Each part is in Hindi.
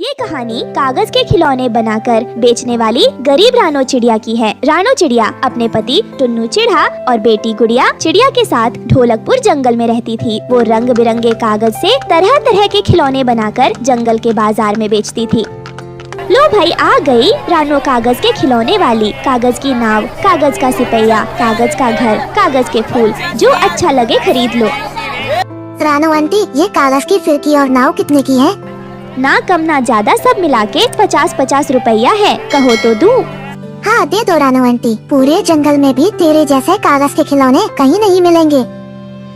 ये कहानी कागज के खिलौने बनाकर बेचने वाली गरीब रानो चिड़िया की है। रानो चिड़िया अपने पति टुन्नू चिढ़ा और बेटी गुड़िया चिड़िया के साथ ढोलकपुर जंगल में रहती थी। वो रंग बिरंगे कागज से तरह तरह के खिलौने बनाकर जंगल के बाजार में बेचती थी। लो भाई, आ गई रानो कागज के खिलौने वाली। कागज की नाव, कागज का सिपहिया, कागज का घर, कागज के फूल, जो अच्छा लगे खरीद लो। रानो आंटी, ये कागज की फिरकी और नाव कितने की है? ना कम ना ज्यादा सब मिला के 50-50 रुपया है, कहो तो दूं? हाँ दे दो रानो आंटी, पूरे जंगल में भी तेरे जैसे कागज के खिलौने कहीं नहीं मिलेंगे।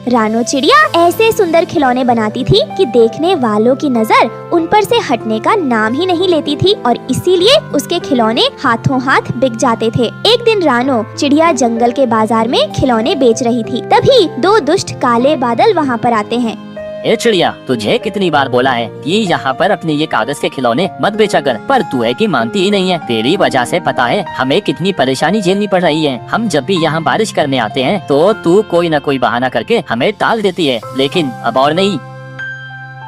रानो चिड़िया ऐसे सुंदर खिलौने बनाती थी कि देखने वालों की नजर उन पर से हटने का नाम ही नहीं लेती थी और इसीलिए उसके खिलौने हाथों हाथ बिक जाते थे। एक दिन रानो चिड़िया जंगल के बाजार में खिलौने बेच रही थी, तभी दो दुष्ट काले बादल वहाँ पर आते हैं। ए चिड़िया, तुझे कितनी बार बोला है कि यहाँ पर अपने ये कागज के खिलौने मत बेचा कर, पर तू है कि मानती ही नहीं है। तेरी वजह से पता है हमें कितनी परेशानी झेलनी पड़ रही है। हम जब भी यहाँ बारिश करने आते हैं तो तू कोई न कोई बहाना करके हमें टाल देती है, लेकिन अब और नहीं।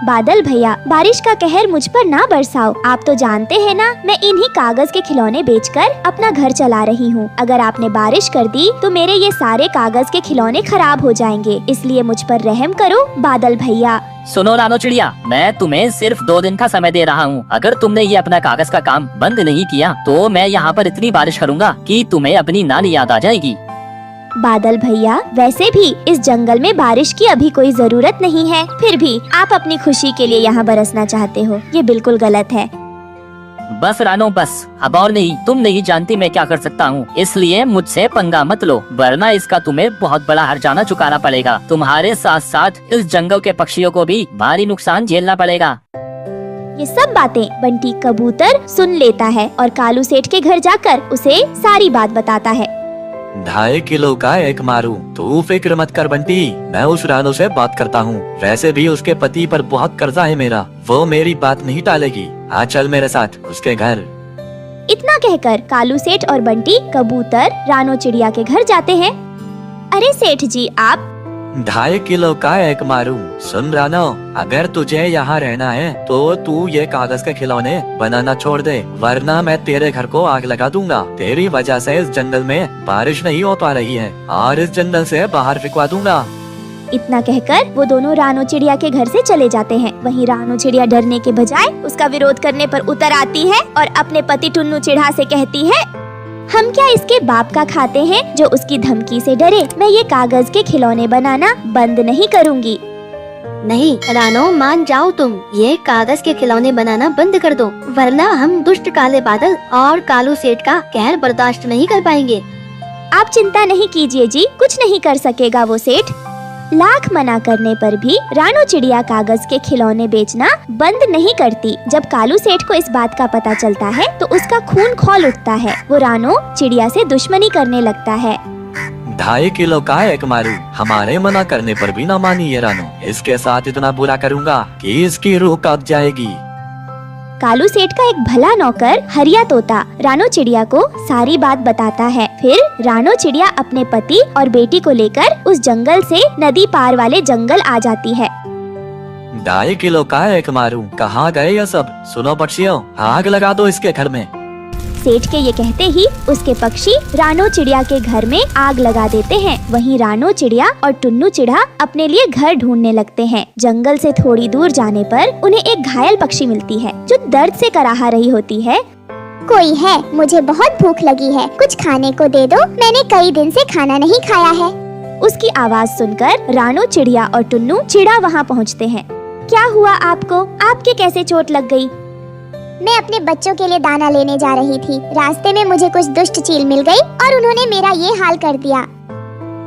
बादल भैया, बारिश का कहर मुझ पर ना बरसाओ। आप तो जानते हैं ना, मैं इन्हीं कागज के खिलौने बेचकर अपना घर चला रही हूँ। अगर आपने बारिश कर दी तो मेरे ये सारे कागज के खिलौने खराब हो जाएंगे, इसलिए मुझ पर रहम करो बादल भैया। सुनो रानो चिड़िया, मैं तुम्हें सिर्फ 2 दिन का समय दे रहा हूँ। अगर तुमने ये अपना कागज का काम बंद नहीं किया तो मैं यहाँ पर इतनी बारिश करूँगा कि तुम्हें अपनी नानी याद आ जाएगी। बादल भैया, वैसे भी इस जंगल में बारिश की अभी कोई जरूरत नहीं है, फिर भी आप अपनी खुशी के लिए यहाँ बरसना चाहते हो, ये बिल्कुल गलत है। बस रानो बस, अब और नहीं। तुम नहीं जानती मैं क्या कर सकता हूँ, इसलिए मुझसे पंगा मत लो, वरना इसका तुम्हें बहुत बड़ा हर्जाना चुकाना पड़ेगा। तुम्हारे साथ साथ इस जंगल के पक्षियों को भी भारी नुकसान झेलना पड़ेगा। ये सब बातें बंटी कबूतर सुन लेता है और कालू सेठ के घर जाकर उसे सारी बात बताता है। 2.5 किलो का एक मारू, तू फिक्र मत कर बंटी, मैं उस रानो से बात करता हूँ। वैसे भी उसके पति पर बहुत कर्जा है मेरा, वो मेरी बात नहीं टालेगी। हाँ चल मेरे साथ उसके घर। इतना कहकर कालू सेठ और बंटी कबूतर रानो चिड़िया के घर जाते हैं। अरे सेठ जी, आप 2.5 किलो का एक मारू। सुन रानो, अगर तुझे यहाँ रहना है तो तू ये कागज के खिलौने बनाना छोड़ दे, वरना मैं तेरे घर को आग लगा दूंगा। तेरी वजह से इस जंगल में बारिश नहीं हो पा रही है और इस जंगल से बाहर फिकवा दूंगा। इतना कहकर वो दोनों रानो चिड़िया के घर से चले जाते हैं। वहीं रानो चिड़िया डरने के बजाय उसका विरोध करने पर उतर आती है और अपने पति टुन्नू चिढ़ा से कहती है, हम क्या इसके बाप का खाते हैं जो उसकी धमकी से डरे। मैं ये कागज के खिलौने बनाना बंद नहीं करूँगी। नहीं रानो, मान जाओ तुम, ये कागज के खिलौने बनाना बंद कर दो, वरना हम दुष्ट काले बादल और कालू सेठ का कहर बर्दाश्त नहीं कर पाएंगे। आप चिंता नहीं कीजिए जी, कुछ नहीं कर सकेगा वो सेठ। लाख मना करने पर भी रानो चिड़िया कागज के खिलौने बेचना बंद नहीं करती। जब कालू सेठ को इस बात का पता चलता है तो उसका खून खौल उठता है। वो रानो चिड़िया से दुश्मनी करने लगता है। 2.5 किलो का एक मारू, हमारे मना करने पर भी ना मानी ये रानो। इसके साथ इतना बुरा करूँगा कि इसकी रूह कांप जाएगी। कालू सेठ का एक भला नौकर हरिया तोता रानो चिड़िया को सारी बात बताता है। फिर रानो चिड़िया अपने पति और बेटी को लेकर उस जंगल से नदी पार वाले जंगल आ जाती है। 2.5 किलो का एक मारू, कहाँ गए ये सब? सुनो पक्षियों, आग लगा दो इसके घर में। सेठ के ये कहते ही उसके पक्षी रानो चिड़िया के घर में आग लगा देते हैं। वहीं रानो चिड़िया और टुन्नू चिढ़ा अपने लिए घर ढूंढने लगते हैं। जंगल से थोड़ी दूर जाने पर उन्हें एक घायल पक्षी मिलती है जो दर्द से कराह रही होती है। कोई है, मुझे बहुत भूख लगी है, कुछ खाने को दे दो, मैंने कई दिन से खाना नहीं खाया है। उसकी आवाज सुनकर रानो चिड़िया और टुन्नू चिढ़ा वहाँ पहुँचते हैं। क्या हुआ आपको? आपके कैसे चोट लग गई? मैं अपने बच्चों के लिए दाना लेने जा रही थी, रास्ते में मुझे कुछ दुष्ट चील मिल गई और उन्होंने मेरा ये हाल कर दिया।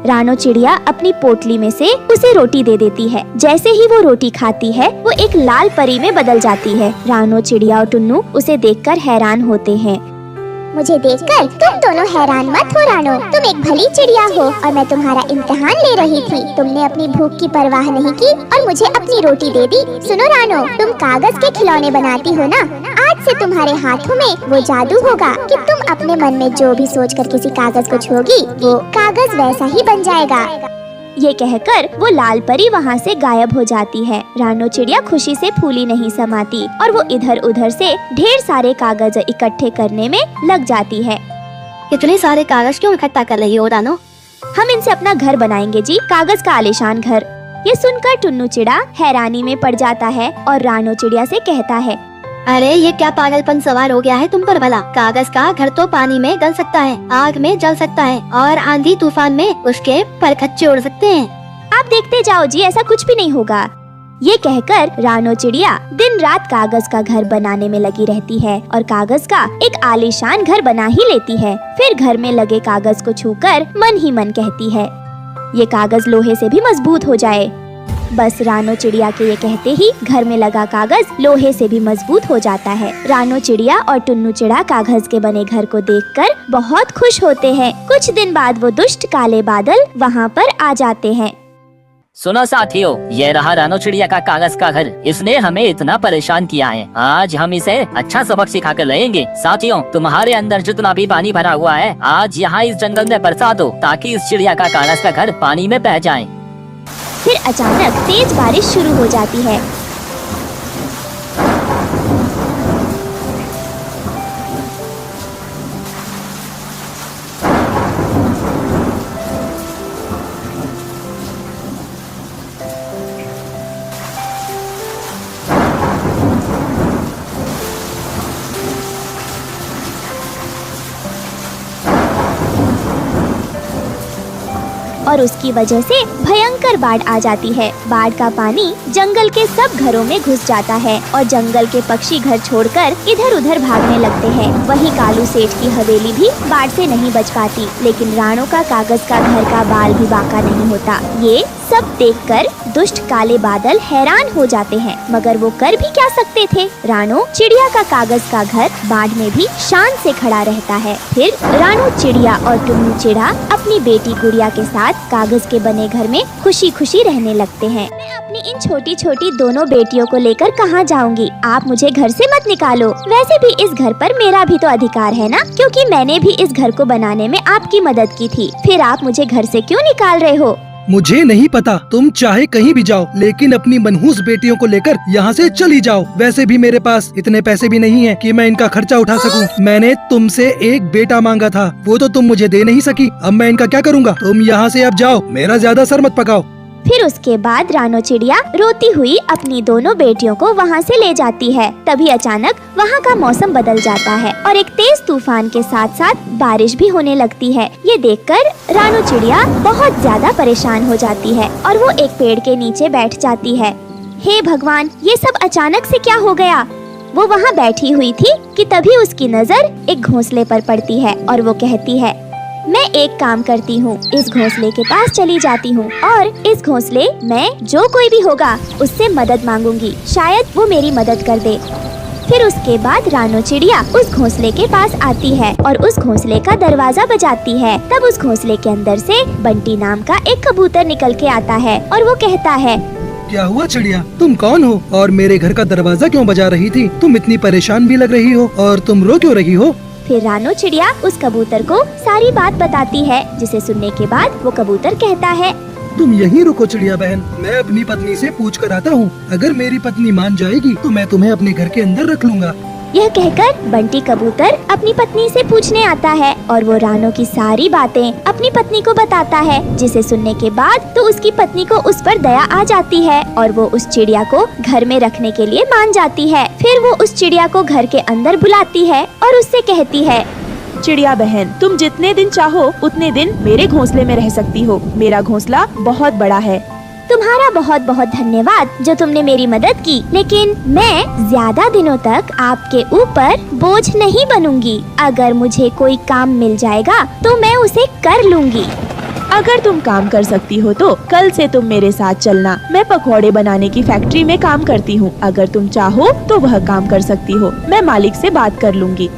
रानो चिड़िया अपनी पोटली में से उसे रोटी दे देती है। जैसे ही वो रोटी खाती है वो एक लाल परी में बदल जाती है। रानो चिड़िया और टुन्नू उसे देखकर हैरान होते हैं। मुझे देखकर तुम दोनों हैरान मत हो रानो, तुम एक भली चिड़िया हो और मैं तुम्हारा इम्तिहान ले रही थी। तुमने अपनी भूख की परवाह नहीं की और मुझे अपनी रोटी दे दी। सुनो रानो, तुम कागज के खिलौने बनाती हो ना, आज से तुम्हारे हाथों में वो जादू होगा कि तुम अपने मन में जो भी सोचकर किसी कागज को छूओगी वो कागज वैसा ही बन जाएगा। ये कहकर वो लाल परी वहाँ से गायब हो जाती है। रानो चिड़िया खुशी से फूली नहीं समाती और वो इधर उधर से ढेर सारे कागज इकट्ठे करने में लग जाती है। इतने सारे कागज क्यों इकट्ठा कर रही हो रानो? हम इनसे अपना घर बनाएंगे जी, कागज का आलीशान घर। ये सुनकर टुन्नू चिड़ा हैरानी में पड़ जाता है और रानो चिड़िया से कहता है, अरे ये क्या पागलपन सवार हो गया है तुम पर भला? कागज का घर तो पानी में गल सकता है, आग में जल सकता है और आंधी तूफान में उसके परखच्चे उड़ सकते हैं। आप देखते जाओ जी, ऐसा कुछ भी नहीं होगा। ये कहकर रानो चिड़िया दिन रात कागज का घर बनाने में लगी रहती है और कागज का एक आलीशान घर बना ही लेती है। फिर घर में लगे कागज को छूकर मन ही मन कहती है, ये कागज लोहे से भी मजबूत हो जाए। बस रानो चिड़िया के ये कहते ही घर में लगा कागज लोहे से भी मजबूत हो जाता है। रानो चिड़िया और टुन्नू चिड़ा कागज के बने घर को देखकर बहुत खुश होते हैं। कुछ दिन बाद वो दुष्ट काले बादल वहाँ पर आ जाते हैं। सुनो साथियों, ये रहा रानो चिड़िया का कागज का घर। इसने हमें इतना परेशान किया है, आज हम इसे अच्छा सबक सिखा कर रहेंगे। साथियों, तुम्हारे अंदर जितना भी पानी भरा हुआ है, आज यहाँ इस जंगल में बरसा दो ताकि इस चिड़िया का कागज का घर पानी में बह जाए। फिर अचानक तेज बारिश शुरू हो जाती है। और उसकी वजह से भयंकर बाढ़ आ जाती है। बाढ़ का पानी जंगल के सब घरों में घुस जाता है और जंगल के पक्षी घर छोड़कर इधर उधर भागने लगते हैं। वहीं कालू सेठ की हवेली भी बाढ़ से नहीं बच पाती, लेकिन रानो का कागज का घर का बाल भी बांका नहीं होता। ये सब देखकर दुष्ट काले बादल हैरान हो जाते हैं, मगर वो कर भी क्या सकते थे। रानो चिड़िया का कागज का घर बाढ़ में भी शान से खड़ा रहता है। फिर रानो चिड़िया और टुन्नू चिड़ा अपनी बेटी गुड़िया के साथ कागज के बने घर में खुशी खुशी रहने लगते हैं। मैं अपनी इन छोटी छोटी दोनों बेटियों को लेकर कहाँ जाऊंगी? आप मुझे घर से मत निकालो। वैसे भी इस घर पर मेरा भी तो अधिकार है ना, क्योंकि मैंने भी इस घर को बनाने में आपकी मदद की थी। फिर आप मुझे घर से क्यों निकाल रहे हो? मुझे नहीं पता, तुम चाहे कहीं भी जाओ, लेकिन अपनी मनहूस बेटियों को लेकर यहाँ से चली जाओ। वैसे भी मेरे पास इतने पैसे भी नहीं हैं कि मैं इनका खर्चा उठा सकूं। मैंने तुमसे एक बेटा मांगा था, वो तो तुम मुझे दे नहीं सकी। अब मैं इनका क्या करूँगा? तुम यहाँ से अब जाओ, मेरा ज्यादा सर मत पकाओ। फिर उसके बाद रानो चिड़िया रोती हुई अपनी दोनों बेटियों को वहाँ से ले जाती है। तभी अचानक वहाँ का मौसम बदल जाता है और एक तेज तूफान के साथ साथ बारिश भी होने लगती है। ये देखकर रानो चिड़िया बहुत ज्यादा परेशान हो जाती है और वो एक पेड़ के नीचे बैठ जाती है। हे भगवान, ये सब अचानक से क्या हो गया? वो वहाँ बैठी हुई थी कि तभी उसकी नजर एक घोंसले पर पड़ती है और वो कहती है, मैं एक काम करती हूँ, इस घोंसले के पास चली जाती हूँ और इस घोंसले में जो कोई भी होगा उससे मदद मांगूंगी, शायद वो मेरी मदद कर दे। फिर उसके बाद रानो चिड़िया उस घोंसले के पास आती है और उस घोंसले का दरवाजा बजाती है। तब उस घोंसले के अंदर से बंटी नाम का एक कबूतर निकल के आता है और वो कहता है, क्या हुआ चिड़िया, तुम कौन हो और मेरे घर का दरवाजा क्यों बजा रही थी? तुम इतनी परेशान भी लग रही हो और तुम रो क्यों रही हो? फिर रानो चिड़िया उस कबूतर को सारी बात बताती है, जिसे सुनने के बाद वो कबूतर कहता है, तुम यहीं रुको चिड़िया बहन, मैं अपनी पत्नी से पूछ कर आता हूँ। अगर मेरी पत्नी मान जाएगी तो मैं तुम्हें अपने घर के अंदर रख लूँगा। यह कहकर बंटी कबूतर अपनी पत्नी से पूछने आता है और वो रानो की सारी बातें अपनी पत्नी को बताता है, जिसे सुनने के बाद तो उसकी पत्नी को उस पर दया आ जाती है और वो उस चिड़िया को घर में रखने के लिए मान जाती है। फिर वो उस चिड़िया को घर के अंदर बुलाती है और उससे कहती है, चिड़िया बहन, तुम जितने दिन चाहो उतने दिन मेरे घोंसले में रह सकती हो। मेरा घोंसला बहुत बड़ा है। तुम्हारा बहुत बहुत धन्यवाद जो तुमने मेरी मदद की, लेकिन मैं ज्यादा दिनों तक आपके ऊपर बोझ नहीं बनूंगी। अगर मुझे कोई काम मिल जाएगा तो मैं उसे कर लूंगी। अगर तुम काम कर सकती हो तो कल से तुम मेरे साथ चलना। मैं पकौड़े बनाने की फैक्ट्री में काम करती हूँ। अगर तुम चाहो तो वह काम कर सकती हो। मैं मालिक से बात कर लूंगी।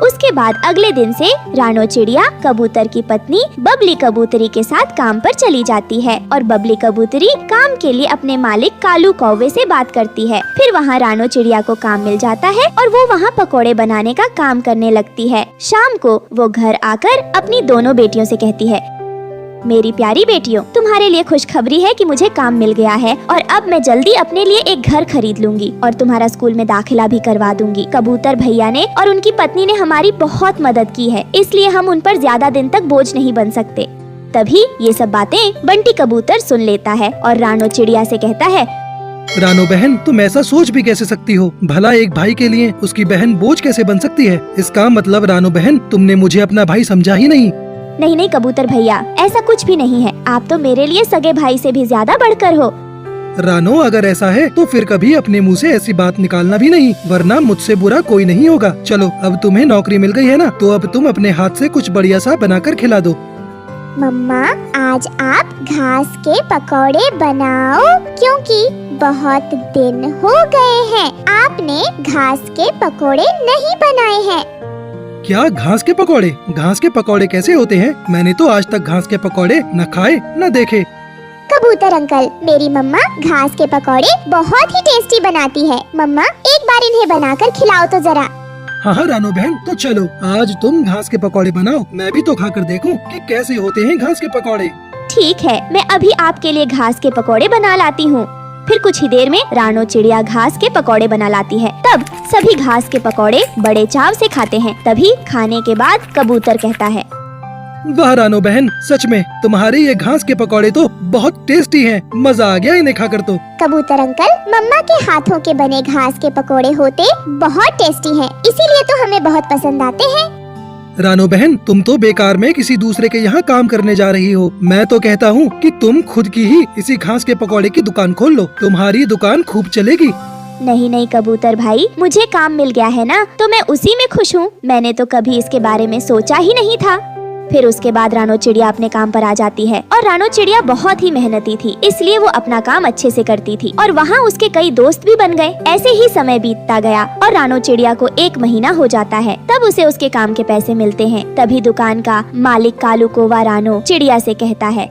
उसके बाद अगले दिन से रानो चिड़िया कबूतर की पत्नी बबली कबूतरी के साथ काम पर चली जाती है और बबली कबूतरी काम के लिए अपने मालिक कालू कौवे से बात करती है। फिर वहाँ रानो चिड़िया को काम मिल जाता है और वो वहाँ पकोड़े बनाने का काम करने लगती है। शाम को वो घर आकर अपनी दोनों बेटियों से कहती है, मेरी प्यारी बेटियों, तुम्हारे लिए खुशखबरी है कि मुझे काम मिल गया है और अब मैं जल्दी अपने लिए एक घर खरीद लूंगी और तुम्हारा स्कूल में दाखिला भी करवा दूंगी। कबूतर भैया ने और उनकी पत्नी ने हमारी बहुत मदद की है, इसलिए हम उन पर ज्यादा दिन तक बोझ नहीं बन सकते। तभी ये सब बातें बंटी कबूतर सुन लेता है और रानो चिड़िया से कहता है, रानो बहन, तुम ऐसा सोच भी कैसे सकती हो? भला एक भाई के लिए उसकी बहन बोझ कैसे बन सकती है? इसका मतलब रानो बहन, तुमने मुझे अपना भाई समझा ही नहीं। नहीं नहीं कबूतर भैया, ऐसा कुछ भी नहीं है। आप तो मेरे लिए सगे भाई से भी ज्यादा बढ़कर हो। रानो, अगर ऐसा है तो फिर कभी अपने मुंह से ऐसी बात निकालना भी नहीं, वरना मुझसे बुरा कोई नहीं होगा। चलो, अब तुम्हें नौकरी मिल गई है ना, तो अब तुम अपने हाथ से कुछ बढ़िया सा बनाकर खिला दो। मम्मा, आज आप घास के पकौड़े बनाओ, क्योंकि बहुत दिन हो गए हैं आपने घास के पकौड़े नहीं बनाए हैं। क्या घास के पकौड़े? घास के पकौड़े कैसे होते हैं? मैंने तो आज तक घास के पकौड़े न खाए न देखे। कबूतर अंकल, मेरी मम्मा घास के पकौड़े बहुत ही टेस्टी बनाती है। मम्मा, एक बार इन्हें बनाकर खिलाओ तो जरा। हाँ हाँ रानो बहन, तो चलो आज तुम घास के पकौड़े बनाओ, मैं भी तो खाकर देखूं कि कैसे होते हैं घास के पकौड़े। ठीक है, मैं अभी आपके लिए घास के पकौड़े बना लाती हूँ। फिर कुछ ही देर में रानो चिड़िया घास के पकौड़े बना लाती है। तब सभी घास के पकौड़े बड़े चाव से खाते हैं। तभी खाने के बाद कबूतर कहता है, वाह रानो बहन, सच में तुम्हारे ये घास के पकौड़े तो बहुत टेस्टी हैं। मजा आ गया इन्हें खाकर तो। कबूतर अंकल, मम्मा के हाथों के बने घास के पकोड़े होते बहुत टेस्टी हैं, इसीलिए तो हमें बहुत पसंद आते हैं। रानो बहन, तुम तो बेकार में किसी दूसरे के यहाँ काम करने जा रही हो। मैं तो कहता हूँ कि तुम खुद की ही इसी घास के पकौड़े की दुकान खोल लो, तुम्हारी दुकान खूब चलेगी। नहीं नहीं कबूतर भाई, मुझे काम मिल गया है ना, तो मैं उसी में खुश हूँ। मैंने तो कभी इसके बारे में सोचा ही नहीं था। फिर उसके बाद रानो चिड़िया अपने काम पर आ जाती है और रानो चिड़िया बहुत ही मेहनती थी, इसलिए वो अपना काम अच्छे से करती थी और वहाँ उसके कई दोस्त भी बन गए। ऐसे ही समय बीतता गया और रानो चिड़िया को 1 महीना हो जाता है। तब उसे उसके काम के पैसे मिलते हैं। तभी दुकान का मालिक कालू कौवा रानो चिड़िया से कहता है,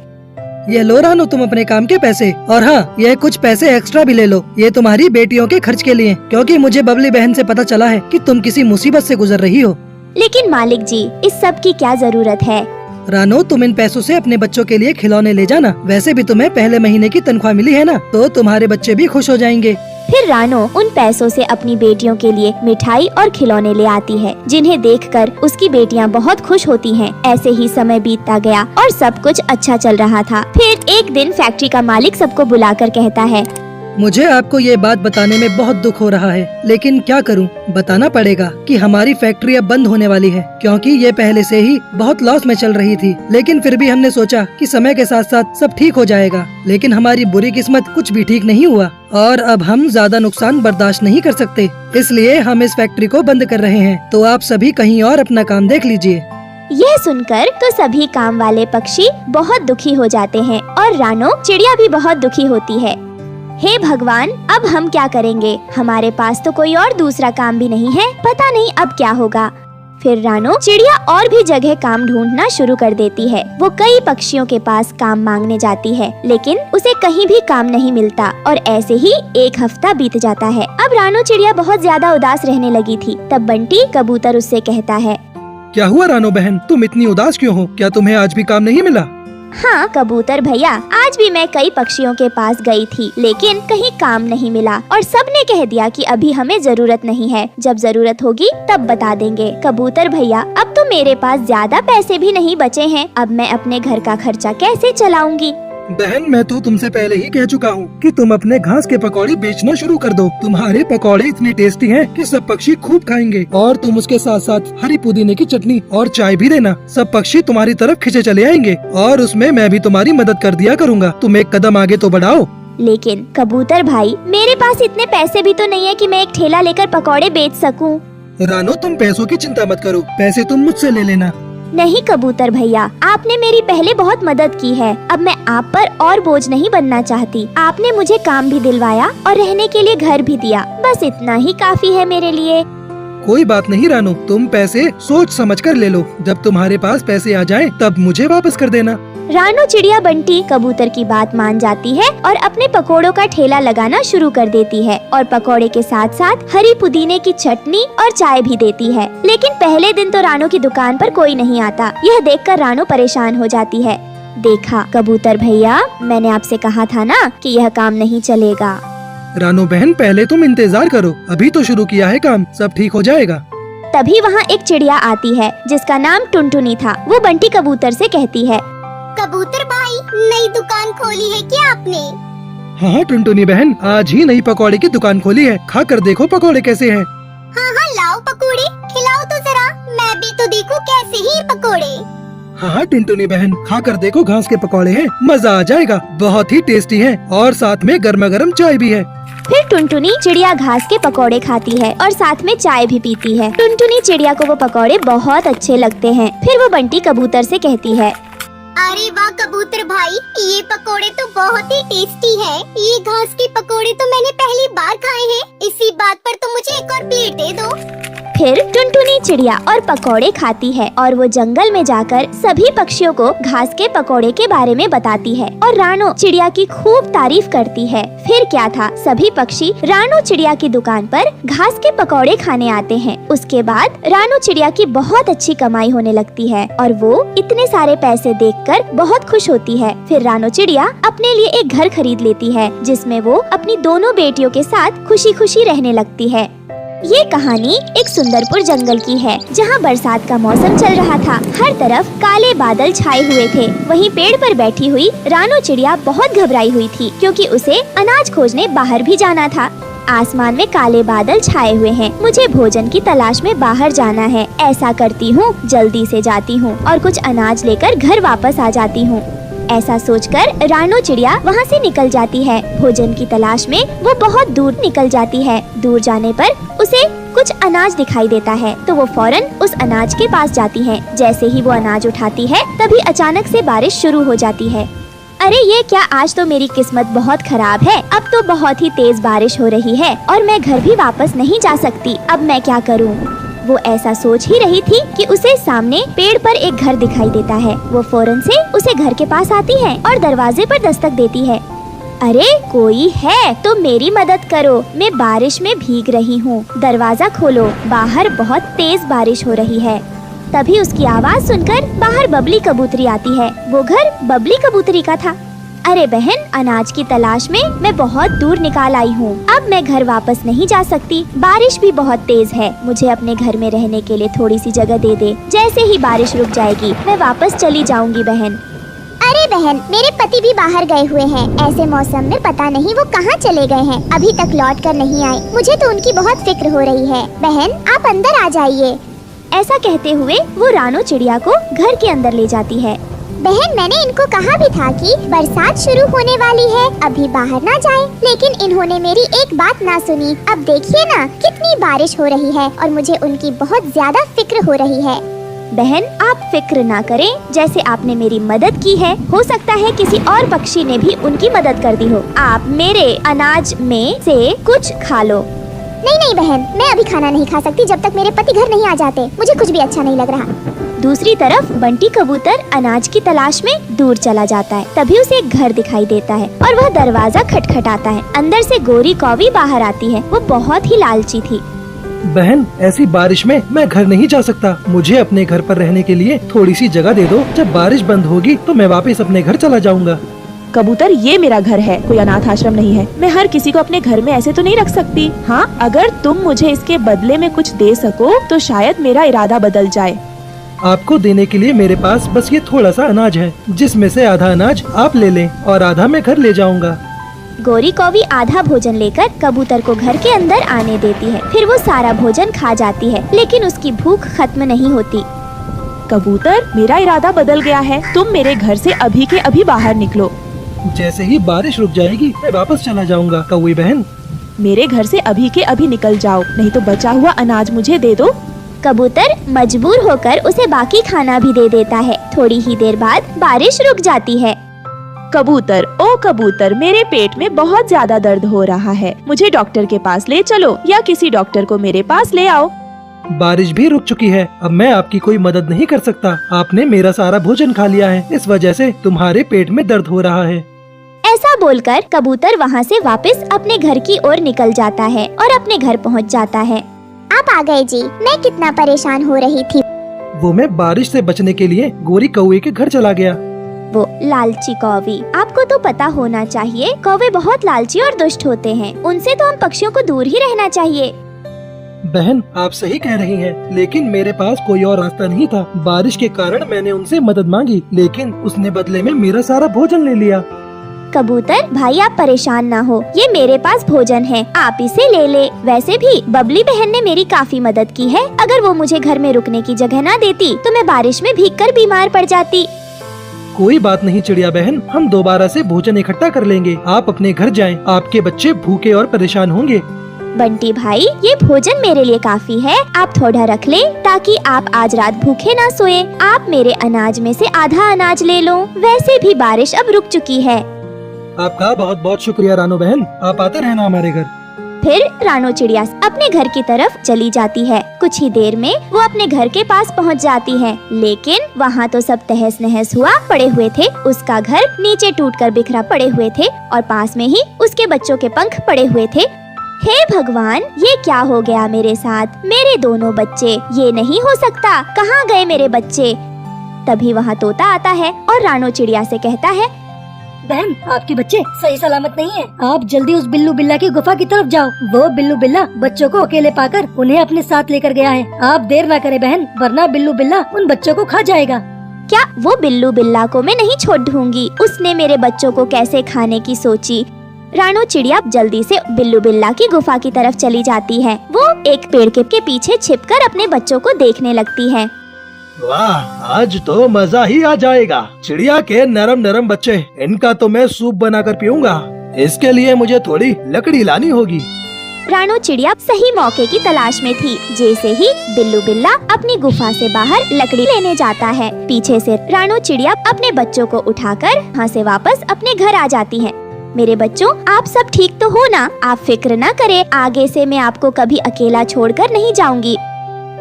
ये लो रानो, तुम अपने काम के पैसे, और हाँ, ये कुछ पैसे एक्स्ट्रा भी ले लो। ये तुम्हारी बेटियों के खर्च के लिए, क्योंकि मुझे बबली बहन से पता चला है कि तुम किसी मुसीबत से गुजर रही हो। लेकिन मालिक जी, इस सब की क्या जरूरत है? रानो, तुम इन पैसों से अपने बच्चों के लिए खिलौने ले जाना। वैसे भी तुम्हें पहले महीने की तनख्वाह मिली है ना, तो तुम्हारे बच्चे भी खुश हो जाएंगे। फिर रानो उन पैसों से अपनी बेटियों के लिए मिठाई और खिलौने ले आती है, जिन्हें देखकर उसकी बेटियां बहुत खुश होती हैं। ऐसे ही समय बीतता गया और सब कुछ अच्छा चल रहा था। फिर एक दिन फैक्ट्री का मालिक सबको बुलाकर कहता है, मुझे आपको ये बात बताने में बहुत दुख हो रहा है, लेकिन क्या करूं, बताना पड़ेगा कि हमारी फैक्ट्री अब बंद होने वाली है, क्योंकि ये पहले से ही बहुत लॉस में चल रही थी। लेकिन फिर भी हमने सोचा कि समय के साथ साथ सब ठीक हो जाएगा, लेकिन हमारी बुरी किस्मत कुछ भी ठीक नहीं हुआ और अब हम ज्यादा नुकसान बर्दाश्त नहीं कर सकते, इसलिए हम इस फैक्ट्री को बंद कर रहे हैं। तो आप सभी कहीं और अपना काम देख लीजिए। यह सुनकर तो सभी काम वाले पक्षी बहुत दुखी हो जाते हैं और रानो चिड़िया भी बहुत दुखी होती है। हे भगवान, अब हम क्या करेंगे? हमारे पास तो कोई और दूसरा काम भी नहीं है, पता नहीं अब क्या होगा। फिर रानो चिड़िया और भी जगह काम ढूंढना शुरू कर देती है। वो कई पक्षियों के पास काम मांगने जाती है, लेकिन उसे कहीं भी काम नहीं मिलता और ऐसे ही 1 हफ्ता बीत जाता है। अब रानो चिड़िया बहुत ज्यादा उदास रहने लगी थी। तब बंटी कबूतर उससे कहता है, क्या हुआ रानो बहन, तुम इतनी उदास क्यों हो? क्या तुम्हें आज भी काम नहीं मिला? हाँ कबूतर भैया, आज भी मैं कई पक्षियों के पास गई थी, लेकिन कहीं काम नहीं मिला और सबने कह दिया कि अभी हमें जरूरत नहीं है, जब जरूरत होगी तब बता देंगे। कबूतर भैया, अब तो मेरे पास ज्यादा पैसे भी नहीं बचे हैं, अब मैं अपने घर का खर्चा कैसे चलाऊंगी? बहन, मैं तो तुमसे पहले ही कह चुका हूँ कि तुम अपने घास के पकौड़े बेचना शुरू कर दो। तुम्हारे पकौड़े इतने टेस्टी हैं कि सब पक्षी खूब खाएंगे और तुम उसके साथ साथ हरी पुदीने की चटनी और चाय भी देना। सब पक्षी तुम्हारी तरफ खिंचे चले आएंगे और उसमें मैं भी तुम्हारी मदद कर दिया करूँगा। तुम एक कदम आगे तो बढ़ाओ। लेकिन कबूतर भाई, मेरे पास इतने पैसे भी तो नहीं है कि मैं एक ठेला लेकर पकौड़े बेच सकूं। रानो, तुम पैसों की चिंता मत करो, पैसे तुम मुझसे ले लेना। नहीं कबूतर भैया, आपने मेरी पहले बहुत मदद की है, अब मैं आप पर और बोझ नहीं बनना चाहती। आपने मुझे काम भी दिलवाया और रहने के लिए घर भी दिया, बस इतना ही काफी है मेरे लिए। कोई बात नहीं रानो, तुम पैसे सोच समझ कर ले लो। जब तुम्हारे पास पैसे आ जाएं, तब मुझे वापस कर देना। रानो चिड़िया बंटी कबूतर की बात मान जाती है और अपने पकोड़ों का ठेला लगाना शुरू कर देती है और पकोड़े के साथ साथ हरी पुदीने की चटनी और चाय भी देती है। लेकिन पहले दिन तो रानो की दुकान पर कोई नहीं आता। यह देखकर रानो परेशान हो जाती है। देखा कबूतर भैया, मैंने आपसे कहा था ना कि यह काम नहीं चलेगा। रानो बहन, पहले तुम इंतजार करो, अभी तो शुरू किया है काम, सब ठीक हो जाएगा। तभी वहाँ एक चिड़िया आती है जिसका नाम टुनटुनी था। वो बंटी कबूतर से कहती है, कबूतर भाई, नई दुकान खोली है क्या आपने? हाँ हाँ टुनटुनी बहन, आज ही नई पकौड़े की दुकान खोली है, खा कर देखो पकौड़े कैसे हैं। हाँ हाँ, लाओ पकोड़े, खिलाओ तो जरा, मैं भी तो देखूं कैसे ही पकोड़े। हाँ हाँ टुनटुनी बहन, खा कर देखो, घास के पकौड़े हैं, मजा आ जाएगा, बहुत ही टेस्टी हैं और साथ में गर्मा गर्म चाय भी है। फिर टुनटुनी चिड़िया घास के पकौड़े खाती है और साथ में चाय भी पीती है। टुनटुनी चिड़िया को वो पकौड़े बहुत अच्छे लगते हैं। फिर वो बंटी कबूतर से कहती है, अरे वाह कबूतर भाई, ये पकोड़े तो बहुत ही टेस्टी है। ये घास के पकोड़े तो मैंने पहली बार खाए हैं। इसी बात पर तो मुझे एक और प्लेट दे दो। फिर टुनटुनी चिड़िया और पकौड़े खाती है और वो जंगल में जाकर सभी पक्षियों को घास के पकौड़े के बारे में बताती है और रानो चिड़िया की खूब तारीफ करती है। फिर क्या था, सभी पक्षी रानो चिड़िया की दुकान पर घास के पकौड़े खाने आते हैं। उसके बाद रानो चिड़िया की बहुत अच्छी कमाई होने लगती है और वो इतने सारे पैसे देखकर बहुत खुश होती है। फिर रानो चिड़िया अपने लिए एक घर खरीद लेती है जिसमें वो अपनी दोनों बेटियों के साथ खुशी खुशी रहने लगती है। ये कहानी एक सुंदरपुर जंगल की है जहाँ बरसात का मौसम चल रहा था। हर तरफ काले बादल छाए हुए थे। वहीं पेड़ पर बैठी हुई रानो चिड़िया बहुत घबराई हुई थी क्योंकि उसे अनाज खोजने बाहर भी जाना था। आसमान में काले बादल छाए हुए हैं। मुझे भोजन की तलाश में बाहर जाना है। ऐसा करती हूँ, जल्दी से जाती हूँ और कुछ अनाज लेकर घर वापस आ जाती हूँ। ऐसा सोचकर रानो चिड़िया वहाँ से निकल जाती है। भोजन की तलाश में वो बहुत दूर निकल जाती है। दूर जाने पर उसे कुछ अनाज दिखाई देता है तो वो फौरन उस अनाज के पास जाती है। जैसे ही वो अनाज उठाती है तभी अचानक से बारिश शुरू हो जाती है। अरे ये क्या, आज तो मेरी किस्मत बहुत खराब है। अब तो बहुत ही तेज बारिश हो रही है और मैं घर भी वापस नहीं जा सकती। अब मैं क्या करूँ? वो ऐसा सोच ही रही थी कि उसे सामने पेड़ पर एक घर दिखाई देता है। वो फौरन से उसे घर के पास आती है और दरवाजे पर दस्तक देती है। अरे कोई है तो मेरी मदद करो, मैं बारिश में भीग रही हूँ, दरवाजा खोलो, बाहर बहुत तेज बारिश हो रही है। तभी उसकी आवाज सुनकर बाहर बबली कबूतरी आती है। वो घर बबली कबूतरी का था। अरे बहन, अनाज की तलाश में मैं बहुत दूर निकाल आई हूँ। अब मैं घर वापस नहीं जा सकती। बारिश भी बहुत तेज है। मुझे अपने घर में रहने के लिए थोड़ी सी जगह दे दे। जैसे ही बारिश रुक जाएगी मैं वापस चली जाऊंगी बहन। अरे बहन, मेरे पति भी बाहर गए हुए हैं। ऐसे मौसम में पता नहीं वो कहाँ चले गए हैं। अभी तक लौट कर नहीं आए। मुझे तो उनकी बहुत फिक्र हो रही है। बहन, आप अंदर आ जाइए। ऐसा कहते हुए वो रानो चिड़िया को घर के अंदर ले जाती है। बहन, मैंने इनको कहा भी था कि बरसात शुरू होने वाली है, अभी बाहर ना जाएं, लेकिन इन्होंने मेरी एक बात ना सुनी। अब देखिए ना कितनी बारिश हो रही है और मुझे उनकी बहुत ज्यादा फिक्र हो रही है। बहन, आप फिक्र ना करें। जैसे आपने मेरी मदद की है, हो सकता है किसी और पक्षी ने भी उनकी मदद कर दी हो। आप मेरे अनाज में से कुछ खा लो। नहीं नहीं बहन, मैं अभी खाना नहीं खा सकती जब तक मेरे पति घर नहीं आ जाते। मुझे कुछ भी अच्छा नहीं लग रहा। दूसरी तरफ बंटी कबूतर अनाज की तलाश में दूर चला जाता है। तभी उसे एक घर दिखाई देता है और वह दरवाजा खटखटाता है। अंदर से गोरी कौवी बाहर आती है। वो बहुत ही लालची थी। बहन, ऐसी बारिश में मैं घर नहीं जा सकता। मुझे अपने घर पर रहने के लिए थोड़ी सी जगह दे दो। जब बारिश बंद होगी तो मैं वापस अपने घर चला जाऊंगा। कबूतर, ये मेरा घर है, कोई अनाथ आश्रम नहीं है। मैं हर किसी को अपने घर में ऐसे तो नहीं रख सकती। हाँ, अगर तुम मुझे इसके बदले में कुछ दे सको तो शायद मेरा इरादा बदल जाए। आपको देने के लिए मेरे पास बस ये थोड़ा सा अनाज है, जिसमें से आधा अनाज आप ले लें और आधा मैं घर ले जाऊंगा। गोरी कौवी आधा भोजन लेकर कबूतर को घर के अंदर आने देती है। फिर वो सारा भोजन खा जाती है, लेकिन उसकी भूख खत्म नहीं होती। कबूतर, मेरा इरादा बदल गया है। तुम मेरे घर से अभी के अभी बाहर निकलो। जैसे ही बारिश रुक जाएगी मैं वापस चला जाऊंगा। कौवी बहन, मेरे घर से अभी के अभी निकल जाओ, नहीं तो बचा हुआ अनाज मुझे दे दो। कबूतर मजबूर होकर उसे बाकी खाना भी दे देता है। थोड़ी ही देर बाद बारिश रुक जाती है। कबूतर, ओ कबूतर, मेरे पेट में बहुत ज्यादा दर्द हो रहा है। मुझे डॉक्टर के पास ले चलो या किसी डॉक्टर को मेरे पास ले आओ। बारिश भी रुक चुकी है। अब मैं आपकी कोई मदद नहीं कर सकता। आपने मेरा सारा भोजन खा लिया है, इस वजह से तुम्हारे पेट में दर्द हो रहा है। ऐसा बोलकर कबूतर वहाँ से वापस अपने घर की ओर निकल जाता है और अपने घर पहुँच जाता है। आप आ गए जी। मैं कितना परेशान हो रही थी। वो मैं बारिश से बचने के लिए गोरी कौवे के घर चला गया। वो लालची कौवी। आपको तो पता होना चाहिए, कौवे बहुत लालची और दुष्ट होते हैं। उनसे तो हम पक्षियों को दूर ही रहना चाहिए। बहन, आप सही कह रही हैं, लेकिन मेरे पास कोई और रास्ता नहीं था। बारिश के कारण मैंने उनसे मदद मांगी, लेकिन उसने बदले में मेरा सारा भोजन ले लिया। कबूतर भाई, आप परेशान ना हो, ये मेरे पास भोजन है, आप इसे ले ले। वैसे भी बबली बहन ने मेरी काफी मदद की है। अगर वो मुझे घर में रुकने की जगह ना देती तो मैं बारिश में भीगकर बीमार पड़ जाती। कोई बात नहीं चिड़िया बहन, हम दोबारा से भोजन इकट्ठा कर लेंगे। आप अपने घर जाएं, आपके बच्चे भूखे और परेशान होंगे। बंटी भाई, ये भोजन मेरे लिए काफी है, आप थोड़ा रख ले ताकि आप आज रात भूखे ना सोए। आप मेरे अनाज में से आधा अनाज ले लो, वैसे भी बारिश अब रुक चुकी है। आपका बहुत बहुत शुक्रिया रानो बहन, आप आते रहना हमारे घर। फिर रानो चिड़िया अपने घर की तरफ चली जाती है। कुछ ही देर में वो अपने घर के पास पहुंच जाती है, लेकिन वहाँ तो सब तहस नहस हुआ पड़े हुए थे। उसका घर नीचे टूटकर बिखरा पड़े हुए थे और पास में ही उसके बच्चों के पंख पड़े हुए थे। हे भगवान, ये क्या हो गया मेरे साथ? मेरे दोनों बच्चे, ये नहीं हो सकता, कहाँ गए मेरे बच्चे? तभी वहाँ तोता आता है और रानो चिड़िया से कहता है, बहन, आपके बच्चे सही सलामत नहीं हैं। आप जल्दी उस बिल्लू बिल्ला की गुफा की तरफ जाओ। वो बिल्लू बिल्ला बच्चों को अकेले पाकर उन्हें अपने साथ लेकर गया है। आप देर ना करें बहन, वरना बिल्लू बिल्ला उन बच्चों को खा जाएगा। क्या वो बिल्लू बिल्ला को मैं नहीं छोड़ दूंगी? उसने मेरे बच्चों को कैसे खाने की सोची। रानो चिड़िया जल्दी से बिल्लू बिल्ला की गुफा की तरफ चली जाती है। वो एक पेड़ के पीछे छिपकर अपने बच्चों को देखने लगती है। वाह, आज तो मजा ही आ जाएगा। चिड़िया के नरम नरम बच्चे, इनका तो मैं सूप बनाकर पीऊंगा। इसके लिए मुझे थोड़ी लकड़ी लानी होगी। रानो चिड़िया सही मौके की तलाश में थी। जैसे ही बिल्लू बिल्ला अपनी गुफा से बाहर लकड़ी लेने जाता है, पीछे से रानो चिड़िया अपने बच्चों को उठाकर वहाँ से वापस अपने घर आ जाती है। मेरे बच्चों, आप सब ठीक तो हो ना? आप फिक्र ना करें, आगे से मैं आपको कभी अकेला छोड़कर नहीं जाऊंगी।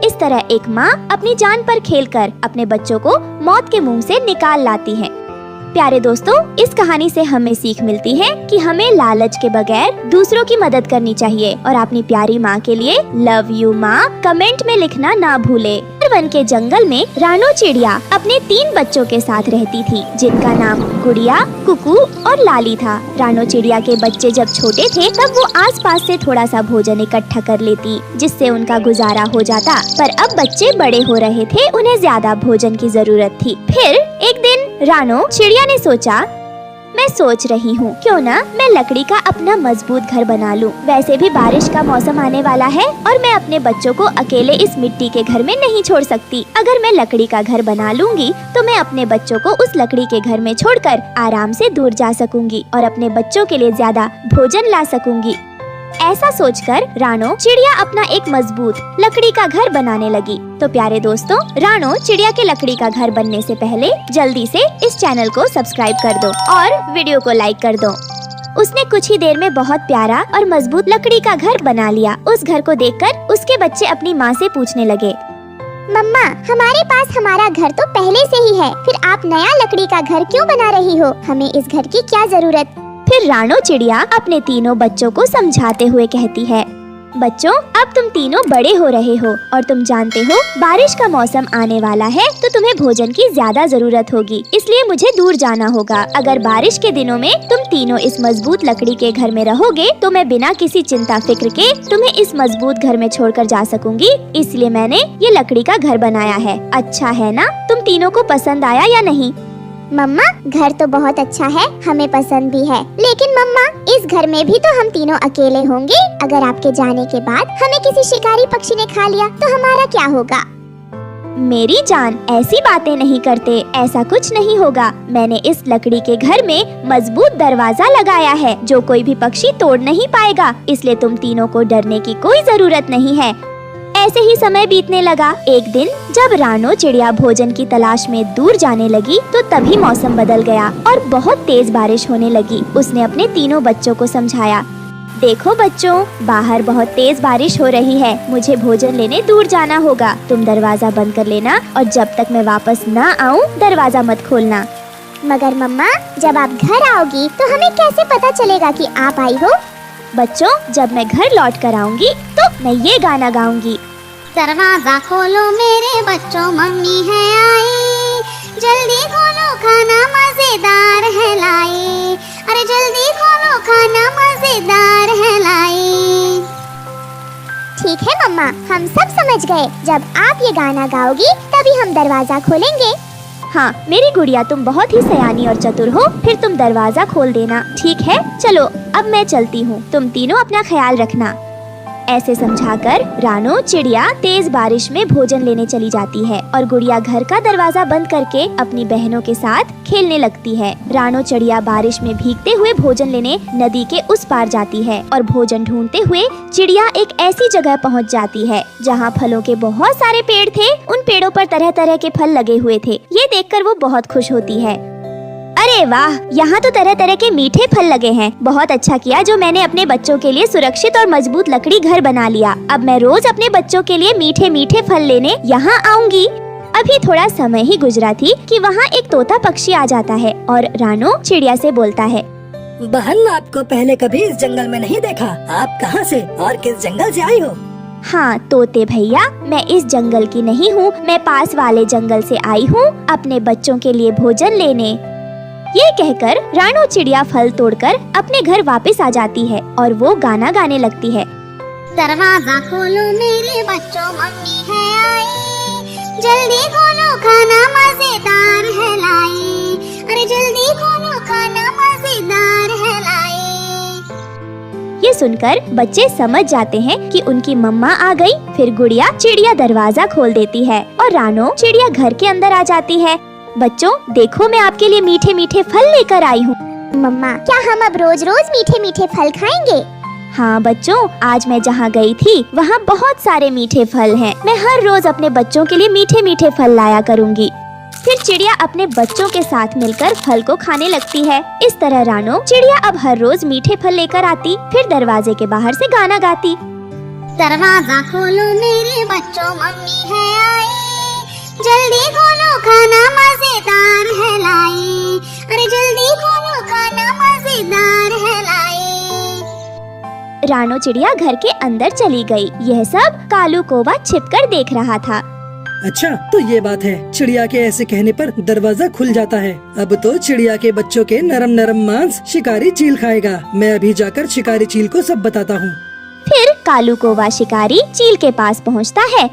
इस तरह एक माँ अपनी जान पर खेलकर अपने बच्चों को मौत के मुंह से निकाल लाती है। प्यारे दोस्तों, इस कहानी से हमें सीख मिलती है कि हमें लालच के बगैर दूसरों की मदद करनी चाहिए और अपनी प्यारी माँ के लिए लव यू माँ कमेंट में लिखना ना भूले। वन के जंगल में रानो चिड़िया अपने 3 बच्चों के साथ रहती थी, जिनका नाम गुड़िया, कुकू और लाली था। रानो चिड़िया के बच्चे जब छोटे थे तब वो आसपास से थोड़ा सा भोजन इकट्ठा कर लेती, जिससे उनका गुजारा हो जाता। पर अब बच्चे बड़े हो रहे थे, उन्हें ज्यादा भोजन की जरूरत थी। फिर एक दिन रानो चिड़िया ने सोचा, मैं सोच रही हूँ क्यों ना मैं लकड़ी का अपना मजबूत घर बना लूँ। वैसे भी बारिश का मौसम आने वाला है और मैं अपने बच्चों को अकेले इस मिट्टी के घर में नहीं छोड़ सकती। अगर मैं लकड़ी का घर बना लूंगी तो मैं अपने बच्चों को उस लकड़ी के घर में छोड़कर आराम से दूर जा सकूंगी और अपने बच्चों के लिए ज्यादा भोजन ला सकूंगी। ऐसा सोचकर रानो चिड़िया अपना एक मजबूत लकड़ी का घर बनाने लगी। तो प्यारे दोस्तों, रानो चिड़िया के लकड़ी का घर बनने से पहले जल्दी से इस चैनल को सब्सक्राइब कर दो और वीडियो को लाइक कर दो। उसने कुछ ही देर में बहुत प्यारा और मजबूत लकड़ी का घर बना लिया। उस घर को देखकर उसके बच्चे अपनी माँ से पूछने लगे, मम्मा, हमारे पास हमारा घर तो पहले से ही है, फिर आप नया लकड़ी का घर क्यों बना रही हो? हमें इस घर की क्या जरूरत? फिर रानो चिड़िया अपने तीनों बच्चों को समझाते हुए कहती है, बच्चों, अब तुम तीनों बड़े हो रहे हो और तुम जानते हो बारिश का मौसम आने वाला है तो तुम्हें भोजन की ज्यादा जरूरत होगी, इसलिए मुझे दूर जाना होगा। अगर बारिश के दिनों में तुम तीनों इस मजबूत लकड़ी के घर में रहोगे तो मैं बिना किसी चिंता फिक्र के तुम्हें इस मजबूत घर में छोड़कर जा सकूंगी, इसलिए मैंने ये लकड़ी का घर बनाया है। अच्छा है ना? तुम तीनों को पसंद आया या नहीं? मम्मा, घर तो बहुत अच्छा है, हमें पसंद भी है, लेकिन मम्मा, इस घर में भी तो हम तीनों अकेले होंगे। अगर आपके जाने के बाद हमें किसी शिकारी पक्षी ने खा लिया तो हमारा क्या होगा? मेरी जान, ऐसी बातें नहीं करते, ऐसा कुछ नहीं होगा। मैंने इस लकड़ी के घर में मजबूत दरवाजा लगाया है जो कोई भी पक्षी तोड़ नहीं पाएगा, इसलिए तुम तीनों को डरने की कोई जरूरत नहीं है। ऐसे ही समय बीतने लगा। एक दिन जब रानो चिड़िया भोजन की तलाश में दूर जाने लगी तो तभी मौसम बदल गया और बहुत तेज बारिश होने लगी। उसने अपने तीनों बच्चों को समझाया, देखो बच्चों, बाहर बहुत तेज बारिश हो रही है, मुझे भोजन लेने दूर जाना होगा। तुम दरवाजा बंद कर लेना और जब तक मैं वापस न आऊँ दरवाजा मत खोलना। मगर मम्मा, जब आप घर आओगी तो हमें कैसे पता चलेगा कि आप आई हो? बच्चों, जब मैं घर लौट कर आऊंगी तो मैं ये गाना गाऊंगी, दरवाजा खोलो मेरे बच्चों, मम्मी है आई, जल्दी खोलो खाना मजेदार है लाई, अरे जल्दी खोलो खाना मजेदार है लाई। ठीक है मम्मा, हम सब समझ गए। जब आप ये गाना गाओगी तभी हम दरवाजा खोलेंगे। हाँ मेरी गुड़िया, तुम बहुत ही सयानी और चतुर हो, फिर तुम दरवाजा खोल देना। ठीक है, चलो अब मैं चलती हूँ, तुम तीनों अपना ख्याल रखना। ऐसे समझाकर रानो चिड़िया तेज बारिश में भोजन लेने चली जाती है और गुड़िया घर का दरवाजा बंद करके अपनी बहनों के साथ खेलने लगती है। रानो चिड़िया बारिश में भीगते हुए भोजन लेने नदी के उस पार जाती है और भोजन ढूंढते हुए चिड़िया एक ऐसी जगह पहुंच जाती है जहां फलों के बहुत सारे पेड़ थे। उन पेड़ों पर तरह तरह के फल लगे हुए थे। ये देखकर वो बहुत खुश होती है। अरे वाह, यहाँ तो तरह तरह के मीठे फल लगे हैं। बहुत अच्छा किया जो मैंने अपने बच्चों के लिए सुरक्षित और मजबूत लकड़ी घर बना लिया। अब मैं रोज अपने बच्चों के लिए मीठे मीठे फल लेने यहाँ आऊंगी। अभी थोड़ा समय ही गुजरा थी कि वहाँ एक तोता पक्षी आ जाता है और रानो चिड़िया से बोलता है, बहन आपको पहले कभी इस जंगल में नहीं देखा। आप कहाँ से और किस जंगल से आई हो? हाँ तोते भैया, मैं इस जंगल की नहीं हूँ, मैं पास वाले जंगल से आई हूँ अपने बच्चों के लिए भोजन लेने। ये कहकर रानो चिड़िया फल तोड़कर अपने घर वापस आ जाती है और वो गाना गाने लगती है। दरवाजा खोलो मेरे बच्चों, मम्मी है आई, जल्दी खोलो खाना मजेदार है लाई, अरे जल्दी खोलो खाना मजेदार है लाई। ये सुनकर बच्चे समझ जाते हैं कि उनकी मम्मा आ गई। फिर गुड़िया चिड़िया दरवाजा खोल देती है और रानो चिड़िया घर के अंदर आ जाती है। बच्चों देखो, मैं आपके लिए मीठे मीठे फल लेकर आई हूँ। मम्मा, क्या हम अब रोज रोज मीठे मीठे फल खाएंगे? हाँ बच्चों, आज मैं जहाँ गई थी वहाँ बहुत सारे मीठे फल हैं। मैं हर रोज अपने बच्चों के लिए मीठे मीठे फल लाया करूँगी। फिर चिड़िया अपने बच्चों के साथ मिलकर फल को खाने लगती है। इस तरह रानो चिड़िया अब हर रोज मीठे फल लेकर आती, फिर दरवाजे के बाहर से गाना गाती। दरवाजा खोलो मेरे बच्चों, मम्मी है आई, जल्दी खोलो खाना मजेदार है लाई, अरे जल्दी खोलो खाना मजेदार है लाई। रानो चिड़िया घर के अंदर चली गई। यह सब कालू कौवा छिपकर देख रहा था। अच्छा तो ये बात है, चिड़िया के ऐसे कहने पर दरवाजा खुल जाता है। अब तो चिड़िया के बच्चों के नरम नरम मांस शिकारी चील खाएगा। मैं अभी जाकर शिकारी चील को सब बताता हूँ। फिर कालू कौवा शिकारी चील के पास पहुँचता है।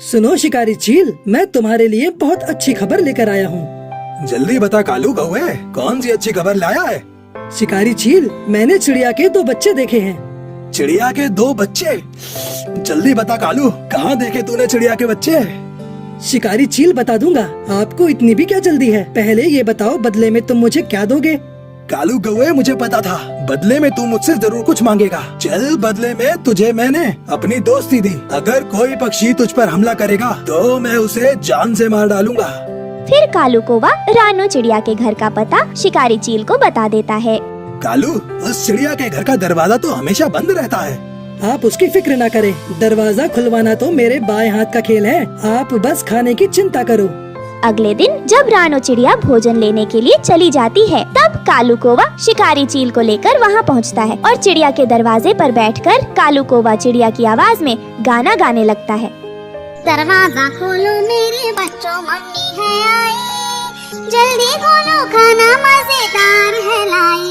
सुनो शिकारी चील, मैं तुम्हारे लिए बहुत अच्छी खबर लेकर आया हूँ। जल्दी बता कालू कौवे, कौन सी अच्छी खबर लाया है? शिकारी चील, मैंने चिड़िया के 2 बच्चे देखे हैं। चिड़िया के 2 बच्चे? जल्दी बता कालू, कहाँ देखे तूने चिड़िया के बच्चे? शिकारी चील बता दूंगा, आपको इतनी भी क्या जल्दी है? पहले ये बताओ बदले में तुम मुझे क्या दोगे? कालू कौवे, मुझे पता था बदले में तू मुझसे जरूर कुछ मांगेगा। चल, बदले में तुझे मैंने अपनी दोस्ती दी। अगर कोई पक्षी तुझ पर हमला करेगा तो मैं उसे जान से मार डालूंगा। फिर कालू कौवा रानो चिड़िया के घर का पता शिकारी चील को बता देता है। कालू, उस चिड़िया के घर का दरवाजा तो हमेशा बंद रहता है। आप उसकी फिक्र न करें, दरवाजा खुलवाना तो मेरे बाएं हाथ का खेल है। आप बस खाने की चिंता करो। अगले दिन जब रानो चिड़िया भोजन लेने के लिए चली जाती है, तब कालू कौवा शिकारी चील को लेकर वहाँ पहुँचता है और चिड़िया के दरवाजे पर बैठकर कालू कौवा चिड़िया की आवाज में गाना गाने लगता है। दरवाजा खोलो मेरे बच्चों, मम्मी है आई, जल्दी खोलो खाना मजेदार है लाई,